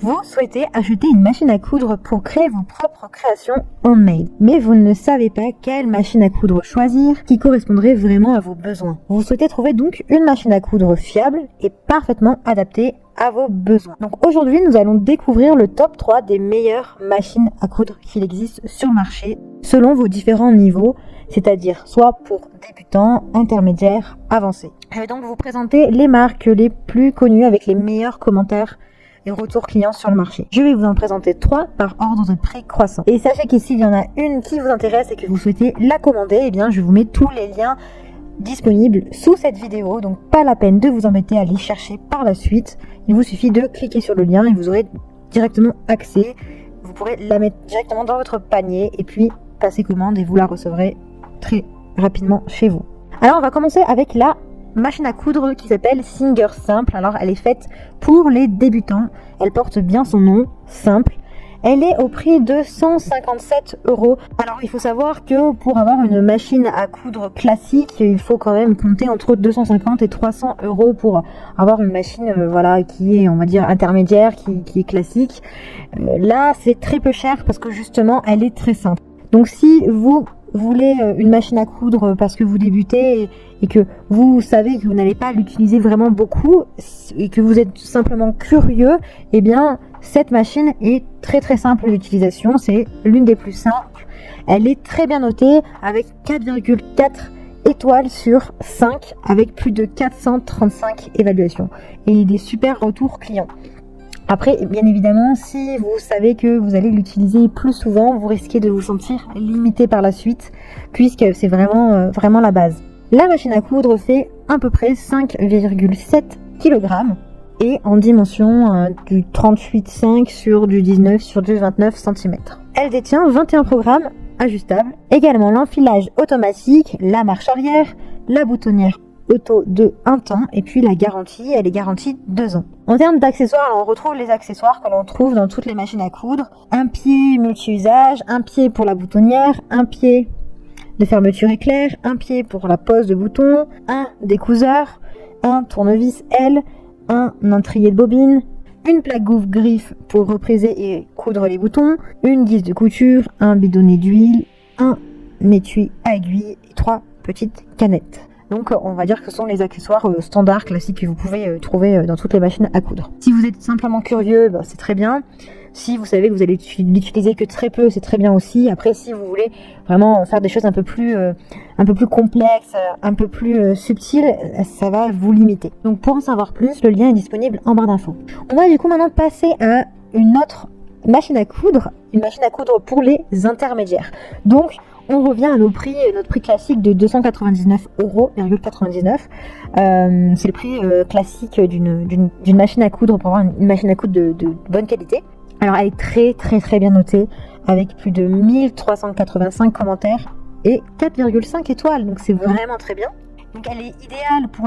Vous souhaitez acheter une machine à coudre pour créer vos propres créations handmade, mais vous ne savez pas quelle machine à coudre choisir qui correspondrait vraiment à vos besoins. Vous souhaitez trouver donc une machine à coudre fiable et parfaitement adaptée à vos besoins. Donc aujourd'hui, nous allons découvrir le top 3 des meilleures machines à coudre qu'il existe sur le marché selon vos différents niveaux, c'est-à-dire soit pour débutants, intermédiaires, avancés. Je vais donc vous présenter les marques les plus connues avec les meilleurs commentaires et retours clients sur le marché. Je vais vous en présenter 3 par ordre de prix croissant. Et sachez qu'ici, il y en a une qui vous intéresse et que vous souhaitez la commander, eh bien je vous mets tous les liens disponibles sous cette vidéo, donc pas la peine de vous embêter à les chercher par la suite. Il vous suffit de cliquer sur le lien et vous aurez directement accès. Vous pourrez la mettre directement dans votre panier et puis passer commande et vous la recevrez très rapidement chez vous. Alors on va commencer avec la machine à coudre qui s'appelle Singer Simple. Alors elle est faite pour les débutants, elle porte bien son nom, Simple. Elle est au prix de 157 €. Alors il faut savoir que pour avoir une machine à coudre classique, il faut quand même compter entre 250 et 300 € pour avoir une machine voilà, qui est, on va dire, intermédiaire, qui est classique. Là c'est très peu cher parce que justement elle est très simple. Donc si vous voulez une machine à coudre parce que vous débutez et que vous savez que vous n'allez pas l'utiliser vraiment beaucoup et que vous êtes simplement curieux, eh bien cette machine est très très simple d'utilisation, c'est l'une des plus simples. Elle est très bien notée avec 4,4 étoiles sur 5 avec plus de 435 évaluations et il y a des super retours clients. Après, bien évidemment, si vous savez que vous allez l'utiliser plus souvent, vous risquez de vous sentir limité par la suite, puisque c'est vraiment la base. La machine à coudre fait à peu près 5,7 kg et en dimension du 38,5 sur du 19 sur du 29 cm. Elle détient 21 programmes ajustables, également l'enfilage automatique, la marche arrière, la boutonnière auto de 1 temps et puis la garantie, elle est garantie 2 ans. En termes d'accessoires, on retrouve les accessoires que l'on trouve dans toutes les machines à coudre. Un pied multi-usage, un pied pour la boutonnière, un pied de fermeture éclair, un pied pour la pose de bouton, un découseur, un tournevis L, un entrier de bobine, une plaque griffe pour repriser et coudre les boutons, une guise de couture, un bidonnet d'huile, un étui à aiguille et 3 petites canettes. Donc on va dire que ce sont les accessoires standards, classiques que vous pouvez trouver dans toutes les machines à coudre. Si vous êtes simplement curieux, c'est très bien. Si vous savez que vous allez l'utiliser que très peu, c'est très bien aussi. Après, si vous voulez vraiment faire des choses un peu plus complexes, un peu plus subtiles, ça va vous limiter. Donc pour en savoir plus, le lien est disponible en barre d'infos. On va du coup maintenant passer à une autre machine à coudre pour les intermédiaires. Donc on revient à notre prix classique de 299,99 €. C'est le prix classique d'une machine à coudre pour avoir une machine à coudre de bonne qualité. Alors elle est très très très bien notée avec plus de 1385 commentaires et 4,5 étoiles. Donc c'est vraiment très bien. Donc elle est idéale pour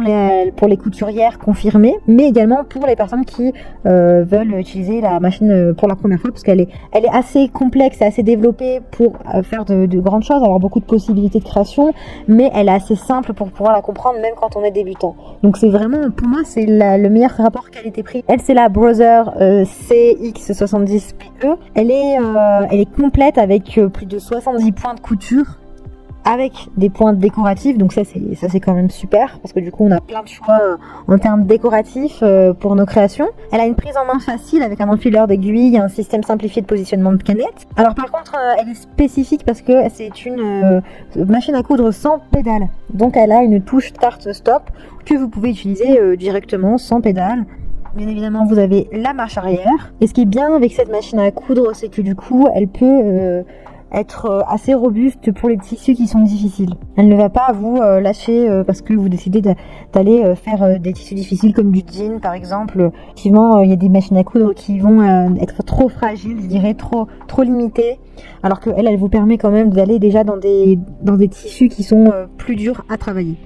les couturières confirmées, mais également pour les personnes qui veulent utiliser la machine pour la première fois, parce qu'elle est assez complexe et assez développée pour faire de grandes choses, avoir beaucoup de possibilités de création, mais elle est assez simple pour pouvoir la comprendre même quand on est débutant. Donc c'est vraiment, pour moi, c'est le meilleur rapport qualité-prix. Elle, c'est la Brother CX70PE. Elle est complète avec plus de 70 points de couture, avec des points décoratifs, donc ça c'est quand même super, parce que du coup on a plein de choix en termes décoratifs pour nos créations. Elle a une prise en main facile avec un enfileur d'aiguilles, un système simplifié de positionnement de canettes. Alors par contre elle est spécifique parce que c'est une machine à coudre sans pédale, donc elle a une touche start-stop que vous pouvez utiliser directement sans pédale. Bien évidemment vous avez la marche arrière, et ce qui est bien avec cette machine à coudre, c'est que du coup elle peut être assez robuste pour les tissus qui sont difficiles. Elle ne va pas vous lâcher parce que vous décidez d'aller faire des tissus difficiles comme du jean par exemple. Effectivement, il y a des machines à coudre qui vont être trop fragiles, je dirais trop limitées, alors que elle vous permet quand même d'aller déjà dans des tissus qui sont plus durs à travailler.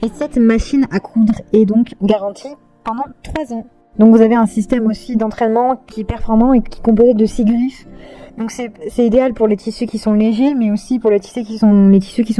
Et cette machine à coudre est donc garantie pendant 3 ans. Donc vous avez un système aussi d'entraînement qui est performant et qui est composé de 6 griffes. Donc c'est idéal pour les tissus qui sont légers, mais aussi pour les tissus qui sont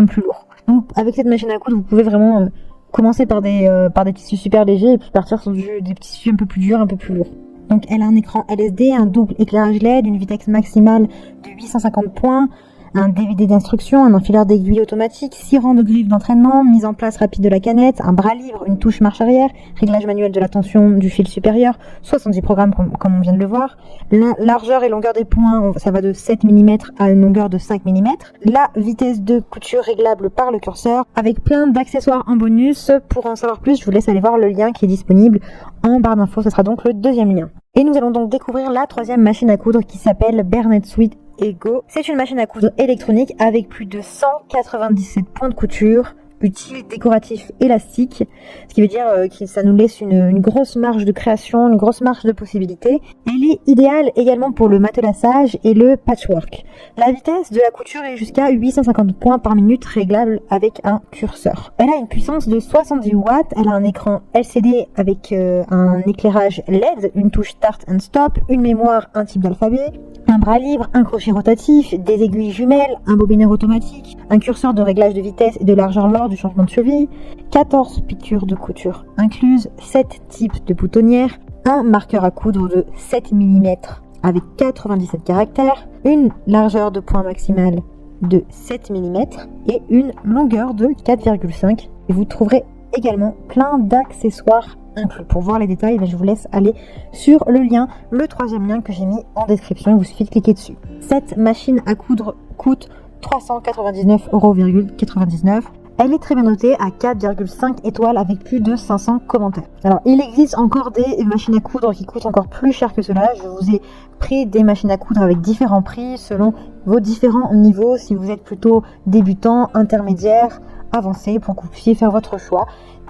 plus lourds. Donc avec cette machine à coudre, vous pouvez vraiment commencer par des tissus super légers et puis partir sur des tissus un peu plus durs, un peu plus lourds. Donc elle a un écran LSD, un double éclairage LED, une vitesse maximale de 850 points, un DVD d'instruction, un enfileur d'aiguilles automatique, 6 rangs de griffes d'entraînement, mise en place rapide de la canette, un bras libre, une touche marche arrière, réglage manuel de la tension du fil supérieur, 70 programmes comme on vient de le voir. La largeur et longueur des points, ça va de 7 mm à une longueur de 5 mm. La vitesse de couture réglable par le curseur, avec plein d'accessoires en bonus. Pour en savoir plus, je vous laisse aller voir le lien qui est disponible en barre d'infos, ce sera donc le deuxième lien. Et nous allons donc découvrir la troisième machine à coudre qui s'appelle Bernet Sweet Ego. C'est une machine à coudre électronique avec plus de 197 points de couture, utiles, décoratifs, élastiques, ce qui veut dire que ça nous laisse une grosse marge de création, une grosse marge de possibilités. Elle est idéale également pour le matelassage et le patchwork. La vitesse de la couture est jusqu'à 850 points par minute réglable avec un curseur. Elle a une puissance de 70 watts, elle a un écran LCD avec un éclairage LED, une touche Start and Stop, une mémoire, un type d'alphabet, un bras libre, un crochet rotatif, des aiguilles jumelles, un bobinaire automatique, un curseur de réglage de vitesse et de largeur lors du changement de cheville, 14 piqûres de couture incluses, 7 types de boutonnières, un marqueur à coudre de 7 mm avec 97 caractères, une largeur de point maximale de 7 mm et une longueur de 4,5. Et vous trouverez également plein d'accessoires inclus. Pour voir les détails, je vous laisse aller sur le lien, le troisième lien que j'ai mis en description. Il vous suffit de cliquer dessus. Cette machine à coudre coûte 399,99 €. Elle est très bien notée à 4,5 étoiles avec plus de 500 commentaires. Alors, il existe encore des machines à coudre qui coûtent encore plus cher que cela. Je vous ai pris des machines à coudre avec différents prix selon vos différents niveaux. Si vous êtes plutôt débutant, intermédiaire, avancé, pour que vous puissiez faire votre choix.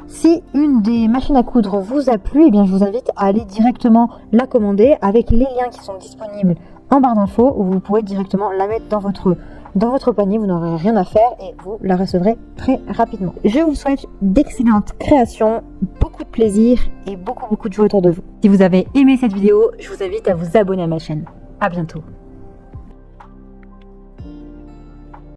Si une des machines à coudre vous a plu, je vous invite à aller directement la commander avec les liens qui sont disponibles en barre d'infos où vous pourrez directement la mettre dans votre panier, vous n'aurez rien à faire et vous la recevrez très rapidement. Je vous souhaite d'excellentes créations, beaucoup de plaisir et beaucoup de joie autour de vous. Si vous avez aimé cette vidéo, je vous invite à vous abonner à ma chaîne. À bientôt.